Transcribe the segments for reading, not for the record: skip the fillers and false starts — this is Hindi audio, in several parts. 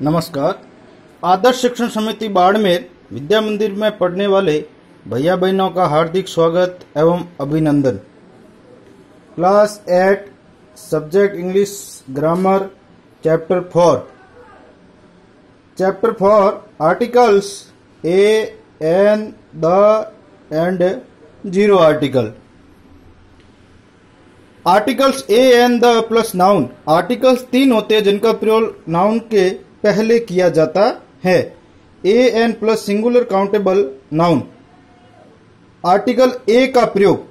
नमस्कार। आदर्श शिक्षण समिति बाड़मेर विद्या मंदिर में पढ़ने वाले भैया बहनों का हार्दिक स्वागत एवं अभिनंदन। Class 8 subject English grammar chapter 4 articles a an the and zero articles a an the plus noun. Articles 3 होते हैं जिनका प्रयोग नाउन के पहले किया जाता है। A an plus singular countable noun. Article a का प्रयोग।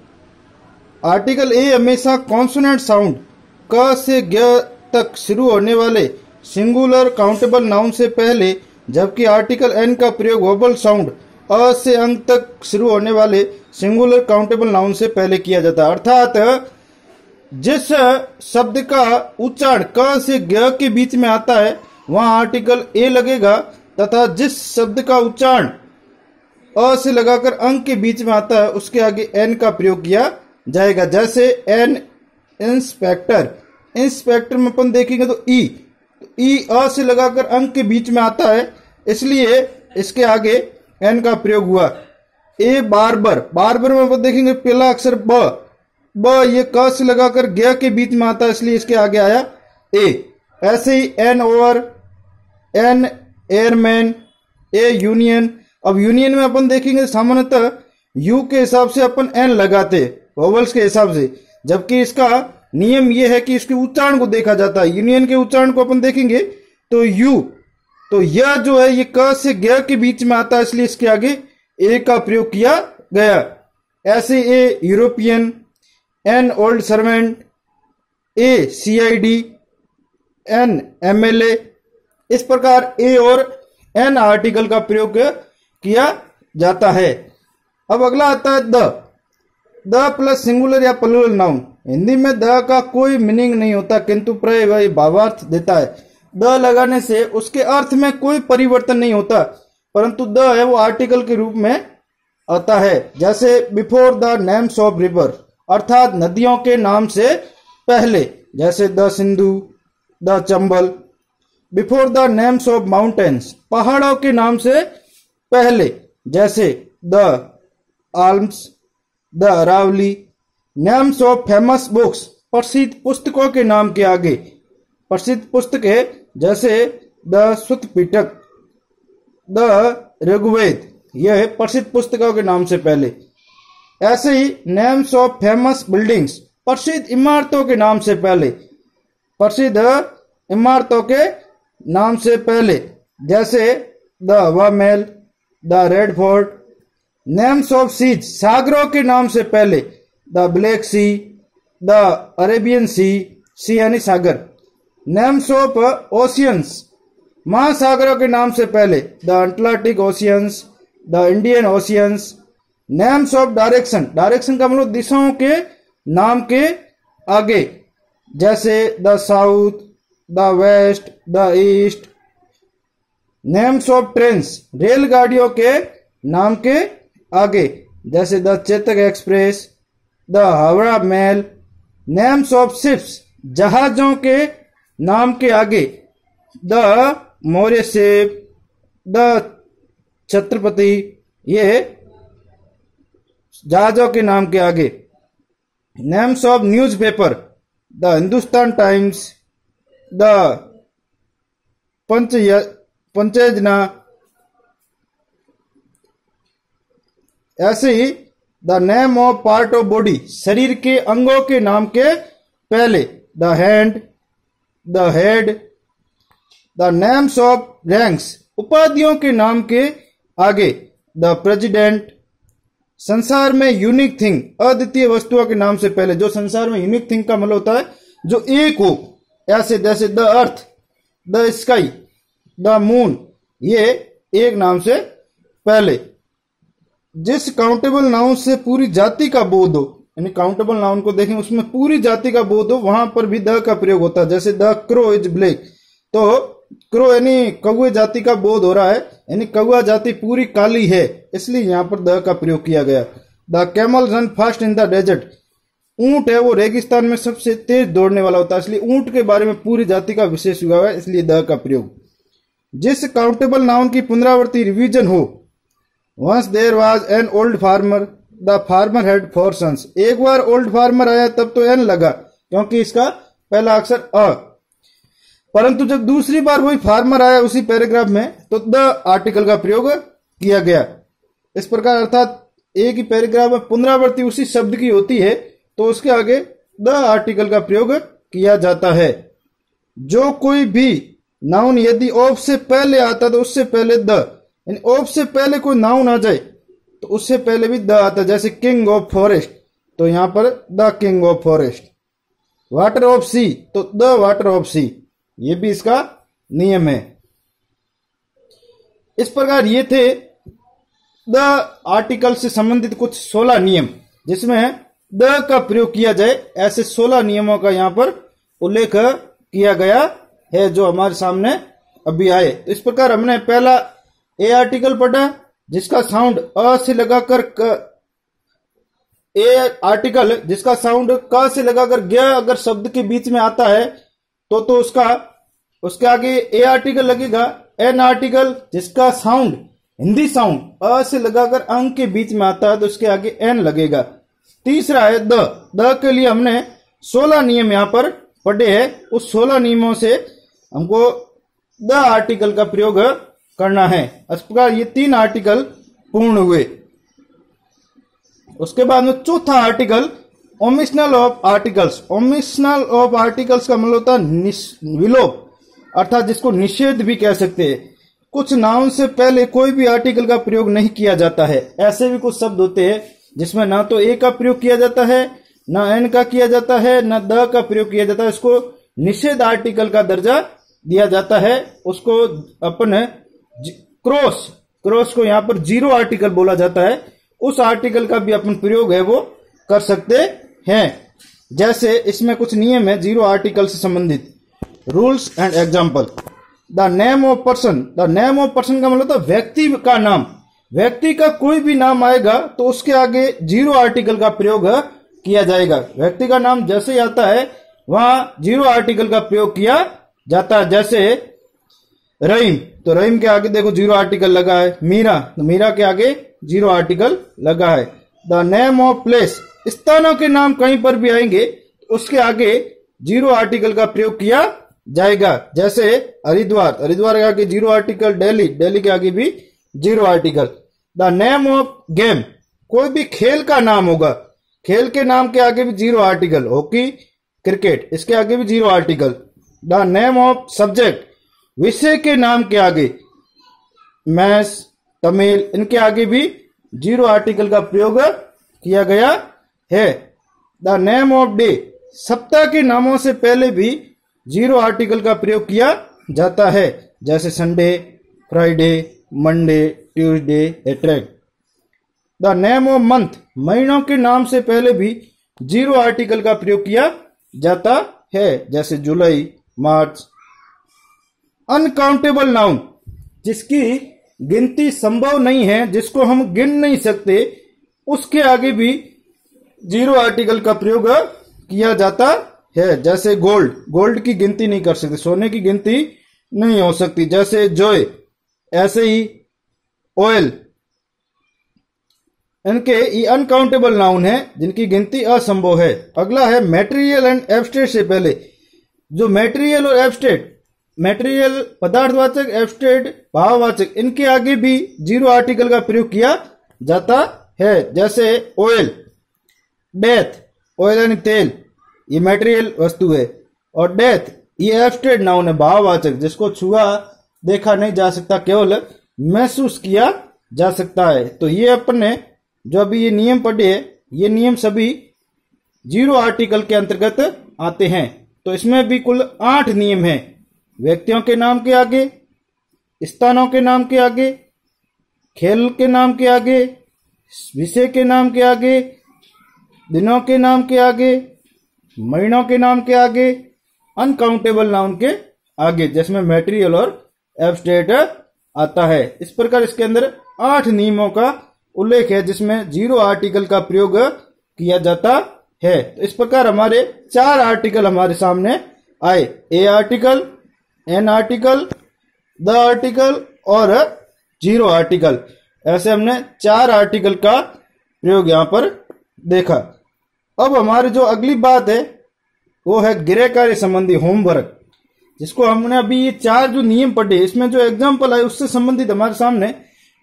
आर्टिकल ए हमेशा कॉन्सोनेंट साउंड क से ग तक शुरू होने वाले सिंगुलर काउंटेबल नाउन से पहले, जबकि आर्टिकल एन का प्रयोग वोबल साउंड अ से अंक तक शुरू होने वाले सिंगुलर काउंटेबल नाउन से पहले किया जाता है। अर्थात जिस शब्द का उच्चारण क से ग के बीच में आता है वहां आर्टिकल ए लगेगा, तथा जिस शब्द का उच्चारण अ से लगाकर अंक के बीच में आता है उसके आगे एन का प्रयोग किया जाएगा। जैसे एन इंस्पेक्टर, इंस्पेक्टर में अपन देखेंगे तो ई अ से लगाकर अंक के बीच में आता है, इसलिए इसके आगे एन का प्रयोग हुआ। ए बार्बर, बार्बर में अपन देखेंगे पहला अक्षर ब ये क से लगाकर ग के बीच में आता है, इसलिए इसके आगे आया ए। ऐसे ही an over, an airman, a union. अब यूनियन में अपन देखेंगे सामान्यतः यू के हिसाब से अपन एन लगाते वोवल्स के हिसाब से, जबकि इसका नियम यह है कि इसके उच्चारण को देखा जाता है। यूनियन के उच्चारण को अपन देखेंगे तो यू, तो यह जो है ये क से ग के बीच में आता है, इसलिए इसके आगे ए का प्रयोग किया गया। ऐसे a European, an old servant, a CID, an MLA. इस प्रकार ए और एन आर्टिकल का प्रयोग किया जाता है। अब अगला आता है द प्लस सिंगुलर या प्लूरल नाउन। हिंदी में द का कोई मीनिंग नहीं होता, किंतु प्राय वह भावार्थ देता है। द लगाने से उसके अर्थ में कोई परिवर्तन नहीं होता, परंतु द है वो आर्टिकल के रूप में आता है। जैसे before the names of river, अर्थात नदियों के नाम से पहले, जैसे the Sindhu, the Chambal. Before the names of mountains, पहाड़ों के नाम से पहले, जैसे the Alps, the Aravalli. Names of famous books, प्रसिद्ध पुस्तकों के नाम के आगे प्रसिद्ध पुस्तकें, जैसे द सुत्त पिटक, द ऋग्वेद, यह प्रसिद्ध पुस्तकों के नाम से पहले। ऐसे ही नेम्स ऑफ फेमस बिल्डिंग्स, प्रसिद्ध इमारतों के नाम से पहले, प्रसिद्ध इमारतों के नाम से पहले, जैसे the Hawa Mahal, the red fort. Names of seas, सागरों के नाम से पहले, the black sea, the Arabian sea यानी सागर। नेम्स ऑफ ओशियंस, महासागरों के नाम से पहले, the Atlantic oceans, the Indian oceans. Names of direction, direction का मतलब दिशाओं के नाम के आगे, जैसे the south, the west, the east. Names of trains, रेलगाड़ियों के नाम के आगे, जैसे the Chetak express, the Howrah mail. Names of ships, जहाजों के नाम के आगे, the Maurya ship, the Chhatrapati, ये जहाजों के नाम के आगे। Names of newspaper, the Hindustan times, the Panchajanya. ऐसे ही the name of part of body, शरीर के अंगों के नाम के पहले, the hand, the head. The names of ranks, उपाधियों के नाम के आगे, द प्रेसिडेंट। संसार में यूनिक थिंग, अद्वितीय वस्तुओं के नाम से पहले, जो संसार में यूनिक थिंग का मतलब होता है जो एक हो, ऐसे जैसे the earth, the sky, the moon, ये एक नाम से पहले। जिस काउंटेबल नाउन से पूरी जाति का बोध हो, यानी काउंटेबल नाउन को देखें उसमें पूरी जाति का बोध हो, वहां पर भी द का प्रयोग होता है। जैसे द क्रो इज ब्लैक, तो क्रो यानी कौवे जाति का बोध हो रहा है, यानी कौवा जाति पूरी काली है, इसलिए यहां पर द का प्रयोग किया गया। The camel run fast in the desert, ऊंट है वो रेगिस्तान में सबसे तेज दौड़ने वाला होता है, इसलिए ऊंट के बारे में पूरी जाति का विशेष हुआ है, इसलिए द का प्रयोग। जिस काउंटेबल नाउन की पुनरावृत्ति रिवीजन हो। Once there was an old farmer, the farmer had 4 sons. एक बार ओल्ड फार्मर आया तब तो एन लगा क्योंकि इसका पहला अक्षर अ, परंतु जब दूसरी बार वही फार्मर आया उसी पैराग्राफ में तो द आर्टिकल का प्रयोग किया गया। इस प्रकार अर्थात एक ही पैराग्राफ में पुनरावृत्ति उसी शब्द की होती है तो उसके आगे द आर्टिकल का प्रयोग किया जाता है। जो कोई भी नाउन यदि ऑफ से पहले आता तो उससे पहले द, यानी ऑफ से पहले कोई नाउन आ जाए तो उससे पहले भी द आता है। जैसे किंग ऑफ फॉरेस्ट तो यहां पर the king of forest. Water of sea तो द वाटर ऑफ सी, ये भी इसका नियम है। इस प्रकार ये थे द आर्टिकल से संबंधित कुछ 16 नियम जिसमें द का प्रयोग किया जाए। ऐसे 16 नियमों का यहां पर उल्लेख किया गया है जो हमारे सामने अभी आए। इस प्रकार हमने पहला ए आर्टिकल पढ़ा जिसका साउंड अ से लगाकर ए आर्टिकल जिसका साउंड क से लगाकर ग अगर शब्द के बीच में आता है तो उसके आगे ए आर्टिकल लगेगा। एन आर्टिकल जिसका साउंड हिंदी साउंड अ से लगाकर अंग के बीच में आता है तो उसके आगे एन लगेगा। तीसरा है द के लिए हमने 16 नियम यहां पर पढ़े हैं। उस 16 नियमों से हमको द आर्टिकल का प्रयोग करना है। इस प्रकार ये 3 आर्टिकल पूर्ण हुए। उसके बाद में चौथा article omission of articles. Omission of articles का मतलब होता है विलोप, अर्थात जिसको निषेध भी कह सकते हैं। कुछ नाउन से पहले कोई भी आर्टिकल का प्रयोग नहीं किया जाता है। ऐसे भी कुछ शब्द होते हैं जिसमें ना तो ए का प्रयोग किया जाता है, ना एन का किया जाता है, ना द का प्रयोग किया जाता है। इसको निषेध आर्टिकल का दर्जा दिया जाता है। उसको अपन क्रॉस को यहां पर 0 आर्टिकल बोला जाता है। उस आर्टिकल का भी अपन प्रयोग है वो कर सकते हैं। जैसे इसमें कुछ नियम है 0 आर्टिकल से संबंधित। Rules and example. The name of person. The name of person का मतलब होता है व्यक्ति का नाम। व्यक्ति का कोई भी नाम आएगा तो उसके आगे 0 आर्टिकल का प्रयोग किया जाएगा। व्यक्ति का नाम जैसे ही आता है वहां 0 आर्टिकल का प्रयोग किया जाता है। जैसे रहीम तो रहीम के आगे देखो 0 आर्टिकल लगा है। मीरा तो मीरा के आगे 0 आर्टिकल लगा है। The name of place. स्थानों के नाम कहीं पर भी आएंगे तो उसके आगे 0 आर्टिकल का प्रयोग किया जाएगा। जैसे हरिद्वार के आगे 0 आर्टिकल। दिल्ली के आगे भी 0 article. The name of game. कोई भी खेल का नाम होगा, खेल के नाम के आगे भी 0 आर्टिकल। हॉकी, क्रिकेट, इसके आगे भी 0 article. The name of subject. विषय के नाम के आगे मैथ्स, तमिल, इनके आगे भी 0 आर्टिकल का प्रयोग किया गया है। The name of day. सप्ताह के नामों से पहले भी 0 आर्टिकल का प्रयोग किया जाता है। जैसे Sunday, Friday, Monday, Tuesday, attract. The name of month. महीनों के नाम से पहले भी 0 आर्टिकल का प्रयोग किया जाता है। जैसे जुलाई, मार्च। Uncountable noun. जिसकी गिनती संभव नहीं है, जिसको हम गिन नहीं सकते, उसके आगे भी 0 आर्टिकल का प्रयोग किया जाता है। जैसे गोल्ड की गिनती नहीं कर सकते, सोने की गिनती नहीं हो सकती। जैसे जॉय, ऐसे ही ऑयल। इनके ये अनकाउंटेबल नाउन है जिनकी गिनती असंभव है। अगला है मेटेरियल एंड एब्स्ट्रेट से पहले। जो मेटेरियल और एब्स्ट्रेट, मेटेरियल पदार्थवाचक, एब्स्ट्रेट भाववाचक, इनके आगे भी 0 आर्टिकल का प्रयोग किया जाता है। जैसे ऑयल, डेथ, ऑयल यानी तेल, ये मेटेरियल वस्तु है। और डेथ ये एब्स्ट्रेट नाउन है, भाववाचक, जिसको छुआ देखा नहीं जा सकता, केवल महसूस किया जा सकता है। तो ये अपन ने जो अभी ये नियम पढ़े हैं, ये नियम सभी 0 आर्टिकल के अंतर्गत आते हैं। तो इसमें भी कुल 8 नियम हैं। व्यक्तियों के नाम के आगे, स्थानों के नाम के आगे, खेल के नाम के आगे, विषय के नाम के आगे, दिनों के नाम के आगे, महीनों के नाम के आगे, अनकाउंटेबल नाउन के आगे, जिसमें मटेरियल और एब्स्ट्रेट आता है। इस प्रकार इसके अंदर 8 नियमों का उल्लेख है जिसमें 0 आर्टिकल का प्रयोग किया जाता है। तो इस प्रकार हमारे 4 आर्टिकल हमारे सामने आए। A article, an article, the article और जीरो आर्टिकल। ऐसे हमने 4 आर्टिकल का प्रयोग यहां पर देखा। अब हमारी जो अगली बात है वो है गृह कार्य संबंधी होमवर्क, जिसको हमने अभी ये 4 जो नियम पढ़े इसमें जो एग्जाम्पल आए उससे संबंधित हमारे सामने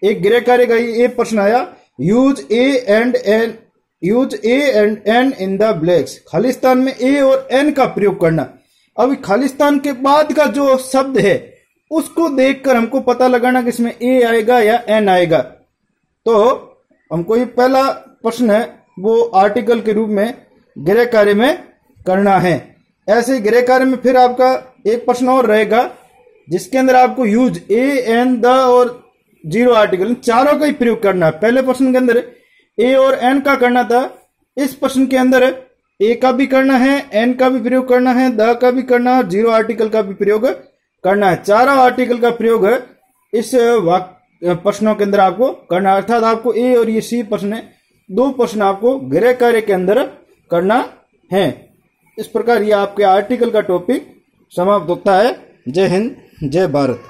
एक गृह कार्य का ये प्रश्न आया, use a and an in the blanks. खालिस्तान में ए और एन का प्रयोग करना। अब खालिस्तान के बाद का जो शब्द है उसको देखकर हमको पता लगाना कि इसमें ए आएगा या एन आएगा। तो हमको ये पहला प्रश्न है वो आर्टिकल के रूप में गृह कार्य में करना है। ऐसे ही गृह कार्य में फिर आपका एक प्रश्न और रहेगा जिसके अंदर आपको यूज ए एन द और जीरो आर्टिकल चारों का ही प्रयोग करना है। पहले प्रश्न के अंदर ए और एन का करना था, इस प्रश्न के अंदर ए का भी करना है, एन का भी प्रयोग करना है, द का भी करना है और जीरो आर्टिकल का भी प्रयोग करना है। चारों आर्टिकल का प्रयोग इस प्रश्नों के अंदर आपको करना है। अर्थात आपको ए और ये सी प्रश्न 2 प्रश्न आपको गृह कार्य के अंदर करना है। इस प्रकार ये आपके आर्टिकल का टॉपिक समाप्त होता है। जय हिंद, जय भारत।